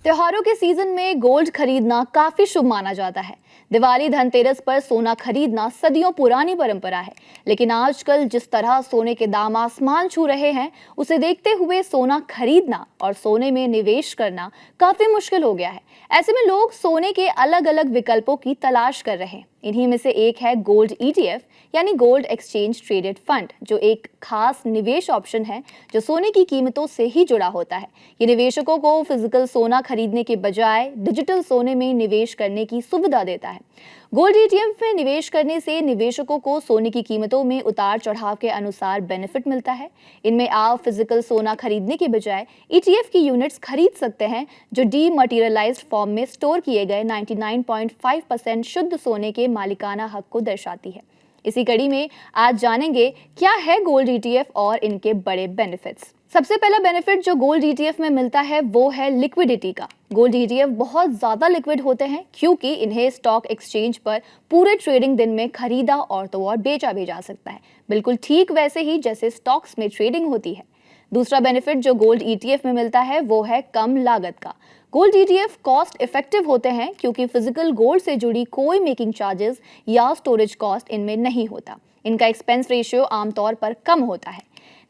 त्योहारों के सीजन में गोल्ड खरीदना काफी शुभ माना जाता है। दिवाली धनतेरस पर सोना खरीदना सदियों पुरानी परंपरा है। लेकिन आजकल जिस तरह सोने के दाम आसमान छू रहे हैं, उसे देखते हुए सोना खरीदना और सोने में निवेश करना काफी मुश्किल हो गया है। ऐसे में लोग सोने के अलग अलग विकल्पों की तलाश कर रहे हैं। इन्हीं में से एक है गोल्ड ETF यानी गोल्ड एक्सचेंज ट्रेडेड फंड, जो एक खास निवेश ऑप्शन है जो सोने की कीमतों से ही जुड़ा होता है। ये निवेशकों को फिजिकल सोना खरीदने के बजाय डिजिटल सोने में निवेश करने की सुविधा देता है। गोल्ड ETF में निवेश करने से निवेशकों को सोने की कीमतों में उतार चढ़ाव के अनुसार बेनिफिट मिलता है। इनमें आप फिजिकल सोना खरीदने के बजाय ETF की यूनिट्स खरीद सकते हैं, जो डीमटेरियलाइज्ड फॉर्म में स्टोर किए गए 99.5% शुद्ध सोने के मालिकाना हक को दर्शाती है। इसी कड़ी में आज जानेंगे क्या है गोल्ड ETF और इनके बड़े बेनिफिट्स। सबसे पहला बेनिफिट जो गोल्ड ETF में मिलता है वो है लिक्विडिटी का। गोल्ड ETF बहुत ज्यादा लिक्विड होते हैं क्योंकि इन्हें स्टॉक एक्सचेंज पर पूरे ट्रेडिंग दिन में खरीदा और तो और बेचा भी जा सकता है, बिल्कुल ठीक वैसे ही जैसे स्टॉक्स में ट्रेडिंग होती है। दूसरा बेनिफिट जो गोल्ड ETF में मिलता है वो है कम लागत का। गोल्ड ETF कॉस्ट इफेक्टिव होते हैं क्योंकि फिजिकल गोल्ड से जुड़ी कोई मेकिंग चार्जेस या स्टोरेज कॉस्ट इनमें नहीं होता। इनका एक्सपेंस रेशियो आमतौर पर कम होता है।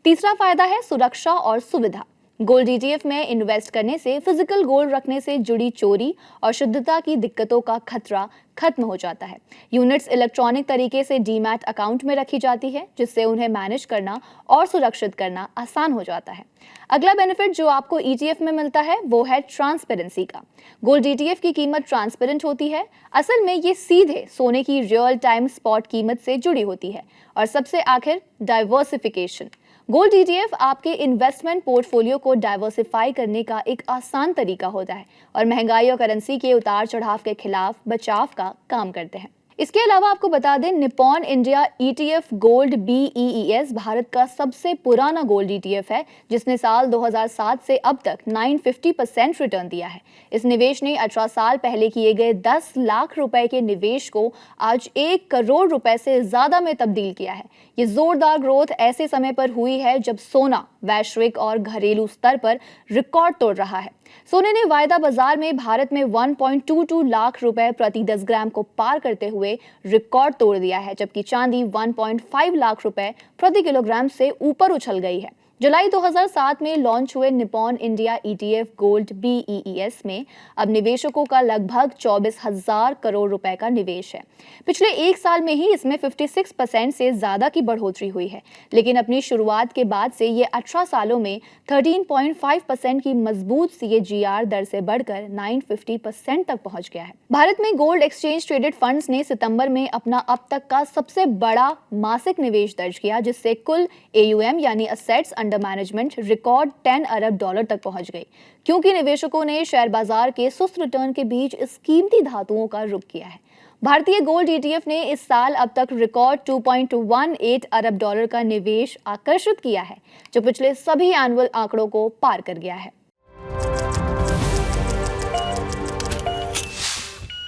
तीसरा फायदा है सुरक्षा और सुविधा। गोल्ड ETF में इन्वेस्ट करने से फिजिकल गोल्ड रखने से जुड़ी चोरी और शुद्धता की दिक्कतों का खतरा खत्म हो जाता है। यूनिट्स इलेक्ट्रॉनिक तरीके से डीमैट अकाउंट में रखी जाती है, जिससे उन्हें मैनेज करना और सुरक्षित करना आसान हो जाता है। अगला बेनिफिट जो आपको ETF में मिलता है वो है ट्रांसपेरेंसी का। गोल्ड ETF की कीमत ट्रांसपेरेंट होती है। असल में ये सीधे सोने की रियल टाइम स्पॉट कीमत से जुड़ी होती है। और सबसे आखिर डाइवर्सिफिकेशन। गोल्ड ETF आपके इन्वेस्टमेंट पोर्टफोलियो को डाइवर्सिफाई करने का एक आसान तरीका होता है और महंगाई और करेंसी के उतार चढ़ाव के खिलाफ बचाव का काम करते हैं। इसके अलावा आपको बता दें, Nippon India ETF gold BEES Bharat का सबसे पुराना गोल्ड ETF है, जिसने साल 2007 से अब तक 950% रिटर्न दिया है। इस निवेश ने 18 साल पहले किए गए 10 लाख रुपए के निवेश को आज 1 करोड़ रुपए से ज्यादा में तब्दील किया है। ये जोरदार ग्रोथ ऐसे समय पर हुई है जब सोना वैश्विक और घरेलू स्तर पर रिकॉर्ड तोड़ रहा है। सोने ने वायदा बाजार में भारत में 1.22 लाख रुपए प्रति 10 ग्राम को पार करते हुए रिकॉर्ड तोड़ दिया है, जबकि चांदी 1.5 लाख रुपए प्रति किलोग्राम से ऊपर उछल गई है। जुलाई 2007 में लॉन्च हुए Nippon India ETF gold BEES में अब निवेशकों का लगभग 24,000 करोड़ रुपए का निवेश है। पिछले एक साल में ही इसमें 56% से ज्यादा की बढ़ोतरी हुई है, लेकिन अपनी शुरुआत के बाद से ये 18 सालों में 13.5% की मजबूत CAGR दर से बढ़कर 950% तक पहुंच गया है। भारत में गोल्ड एक्सचेंज ट्रेडेड फंड्स ने सितंबर में अपना अब तक का सबसे बड़ा मासिक निवेश दर्ज किया, जिससे कुल AUM यानी असेट्स अंडर मैनेजमेंट रिकॉर्ड 10 अरब डॉलर तक पहुंच गई, क्योंकि निवेशकों ने शेयर बाजार के सुस्त रिटर्न के बीच इस कीमती धातुओं का रुख किया है। भारतीय गोल्ड ETF ने इस साल अब तक रिकॉर्ड 2.18 अरब डॉलर का निवेश आकर्षित किया है, जो पिछले सभी एनुअल आंकड़ों को पार कर गया है।